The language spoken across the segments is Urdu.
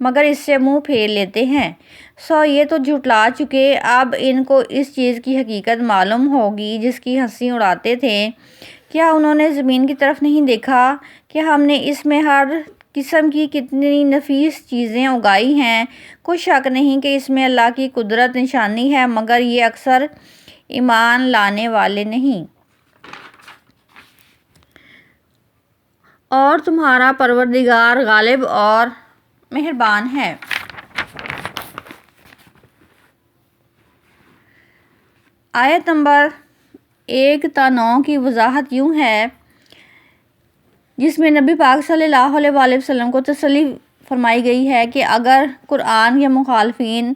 مگر اس سے منہ پھیر لیتے ہیں۔ یہ تو جھٹلا چکے، اب ان کو اس چیز کی حقیقت معلوم ہوگی جس کی ہنسی اڑاتے تھے۔ کیا انہوں نے زمین کی طرف نہیں دیکھا کہ ہم نے اس میں ہر قسم کی کتنی نفیس چیزیں اگائی ہیں؟ کوئی شک نہیں کہ اس میں اللہ کی قدرت نشانی ہے، مگر یہ اکثر ایمان لانے والے نہیں۔ اور تمہارا پروردگار غالب اور مہربان ہے۔ آیت نمبر 1 تا 9 کی وضاحت یوں ہے، جس میں نبی پاک صلی اللہ علیہ وآلہ وسلم کو تسلی فرمائی گئی ہے کہ اگر قرآن کے مخالفین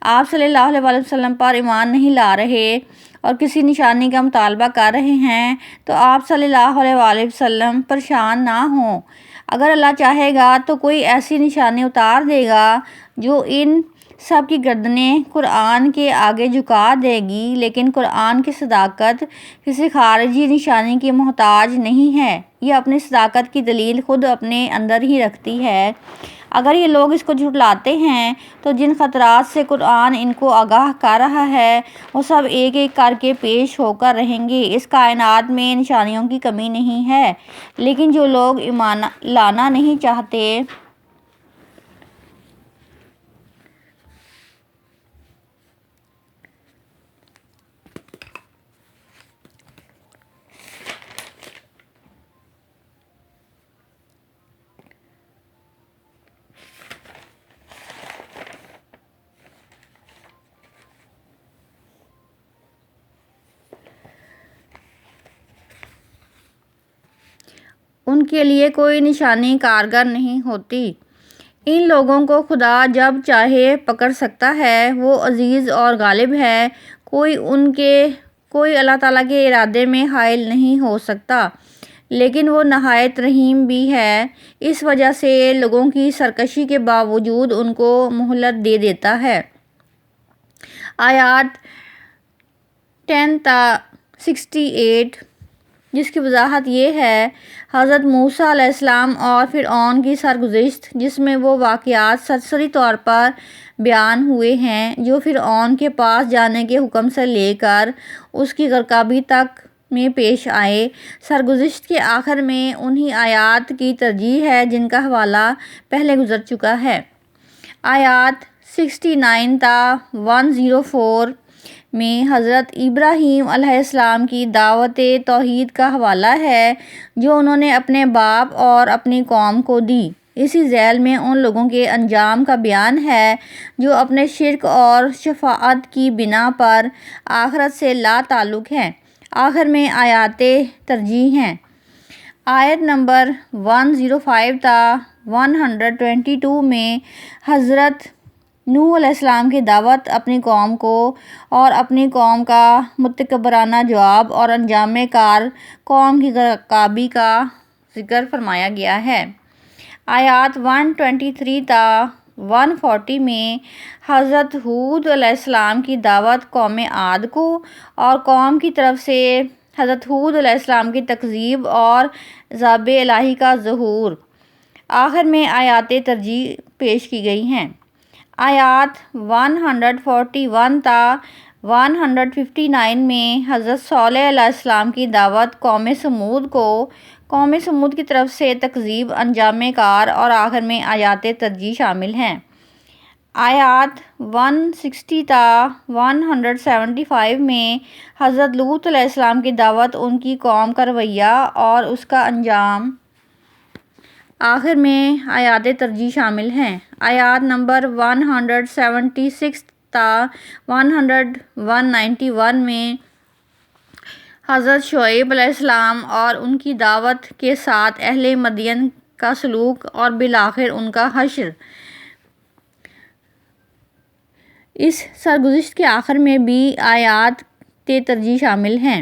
آپ صلی اللہ علیہ وآلہ وسلم پر ایمان نہیں لا رہے اور کسی نشانی کا مطالبہ کر رہے ہیں تو آپ صلی اللہ علیہ وآلہ وسلم پریشان نہ ہوں۔ اگر اللہ چاہے گا تو کوئی ایسی نشانی اتار دے گا جو ان سب کی گردنیں قرآن کے آگے جھکا دے گی، لیکن قرآن کی صداقت کسی خارجی نشانی کی محتاج نہیں ہے، یہ اپنی صداقت کی دلیل خود اپنے اندر ہی رکھتی ہے۔ اگر یہ لوگ اس کو جھٹلاتے ہیں تو جن خطرات سے قرآن ان کو آگاہ کر رہا ہے وہ سب ایک ایک کر کے پیش ہو کر رہیں گے۔ اس کائنات میں نشانیوں کی کمی نہیں ہے، لیکن جو لوگ ایمان لانا نہیں چاہتے ان کے لیے کوئی نشانی کارگر نہیں ہوتی۔ ان لوگوں کو خدا جب چاہے پکڑ سکتا ہے، وہ عزیز اور غالب ہے، کوئی اللہ تعالیٰ کے ارادے میں حائل نہیں ہو سکتا، لیکن وہ نہایت رحیم بھی ہے، اس وجہ سے لوگوں کی سرکشی کے باوجود ان کو مہلت دے دیتا ہے۔ آیات 10 تا 68 جس کی وضاحت یہ ہے، حضرت موسیٰ علیہ السلام اور فرعون کی سرگزشت، جس میں وہ واقعات سرسری طور پر بیان ہوئے ہیں جو فرعون کے پاس جانے کے حکم سے لے کر اس کی غرقابی تک میں پیش آئے۔ سرگزشت کے آخر میں انہی آیات کی ترجیح ہے جن کا حوالہ پہلے گزر چکا ہے۔ آیات 69 تا 104 میں حضرت ابراہیم علیہ السلام کی دعوت توحید کا حوالہ ہے جو انہوں نے اپنے باپ اور اپنی قوم کو دی۔ اسی ذیل میں ان لوگوں کے انجام کا بیان ہے جو اپنے شرک اور شفاعت کی بنا پر آخرت سے لا تعلق ہیں۔ آخر میں آیات ترجیح ہیں۔ آیت نمبر 105 تا 122 میں حضرت نوح علیہ السلام کی دعوت، اپنی قوم کو اور اپنی قوم کا متکبرانہ جواب اور انجام کار قوم کی غرقابی کا ذکر فرمایا گیا ہے۔ آیات 123 تا 140 میں حضرت ہود علیہ السلام کی دعوت قوم عاد کو اور قوم کی طرف سے حضرت ہود علیہ السلام کی تکذیب اور عذاب الہی کا ظہور۔ آخر میں آیات ترجیح پیش کی گئی ہیں۔ آیات 141 تا 159 میں حضرت صالح علیہ السلام کی دعوت قوم سمود کو، قوم سمود کی طرف سے تکذیب، انجام کار اور آخر میں آیات ترجیح شامل ہیں۔ آیات 160 تا 175 میں حضرت لوط علیہ السلام کی دعوت، ان کی قوم کا رویہ اور اس کا انجام، آخر میں آیات ترجیح شامل ہیں۔ آیات نمبر 176 تا 191 میں حضرت شعیب علیہ السلام اور ان کی دعوت کے ساتھ اہل مدین کا سلوک اور بالآخر ان کا حشر۔ اس سرگزشت کے آخر میں بھی آیات ترجیح شامل ہیں۔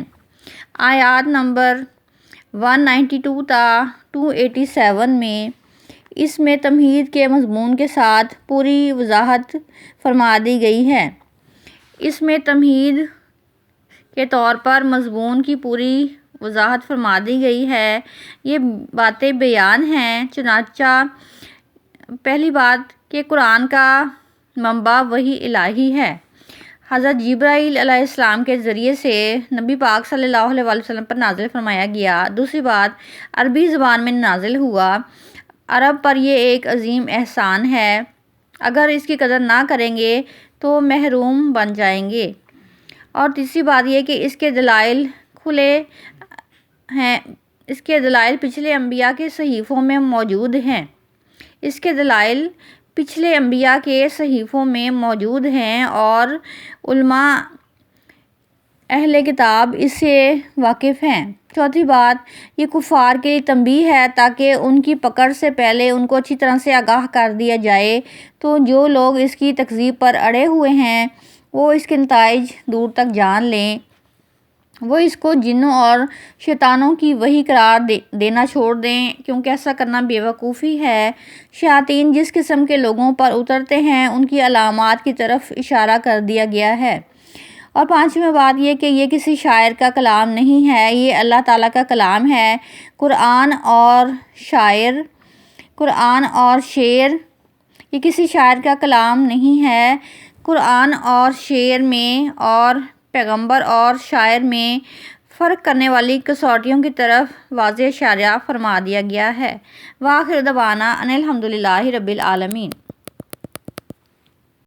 آیات نمبر 192 تا 287 میں اس میں تمہید کے مضمون کے ساتھ پوری وضاحت فرما دی گئی ہے۔ اس میں تمہید کے طور پر مضمون کی پوری وضاحت فرما دی گئی ہے۔ یہ باتیں بیان ہیں، چنانچہ پہلی بات کہ قرآن کا منبع وحی الہی ہے۔ حضرت جبرائیل علیہ السلام کے ذریعے سے نبی پاک صلی اللہ علیہ وسلم پر نازل فرمایا گیا۔ دوسری بات، عربی زبان میں نازل ہوا۔ عرب پر یہ ایک عظیم احسان ہے، اگر اس کی قدر نہ کریں گے تو محروم بن جائیں گے۔ اور تیسری بات یہ کہ اس کے دلائل کھلے ہیں، اس کے دلائل پچھلے انبیاء کے صحیفوں میں موجود ہیں، اس کے دلائل پچھلے انبیاء کے صحیفوں میں موجود ہیں اور علماء اہل کتاب اس سے واقف ہیں۔ چوتھی بات، یہ کفار کے لیے تنبیہ ہے تاکہ ان کی پکڑ سے پہلے ان کو اچھی طرح سے آگاہ کر دیا جائے، تو جو لوگ اس کی تکذیب پر اڑے ہوئے ہیں وہ اس کے نتائج دور تک جان لیں، وہ اس کو جنوں اور شیطانوں کی وحی قرار دینا چھوڑ دیں، کیونکہ ایسا کرنا بے وقوفی ہے۔ شیاطین جس قسم کے لوگوں پر اترتے ہیں ان کی علامات کی طرف اشارہ کر دیا گیا ہے۔ اور پانچویں بات یہ کہ یہ کسی شاعر کا کلام نہیں ہے، یہ اللہ تعالیٰ کا کلام ہے۔ قرآن اور شعر یہ کسی شاعر کا کلام نہیں ہے۔ قرآن اور شعر میں اور پیغمبر اور شاعر میں فرق کرنے والی کسوٹیوں کی طرف واضح اشارہ فرما دیا گیا ہے۔ وآخر دعوانا ان الحمد للہ رب العالمین۔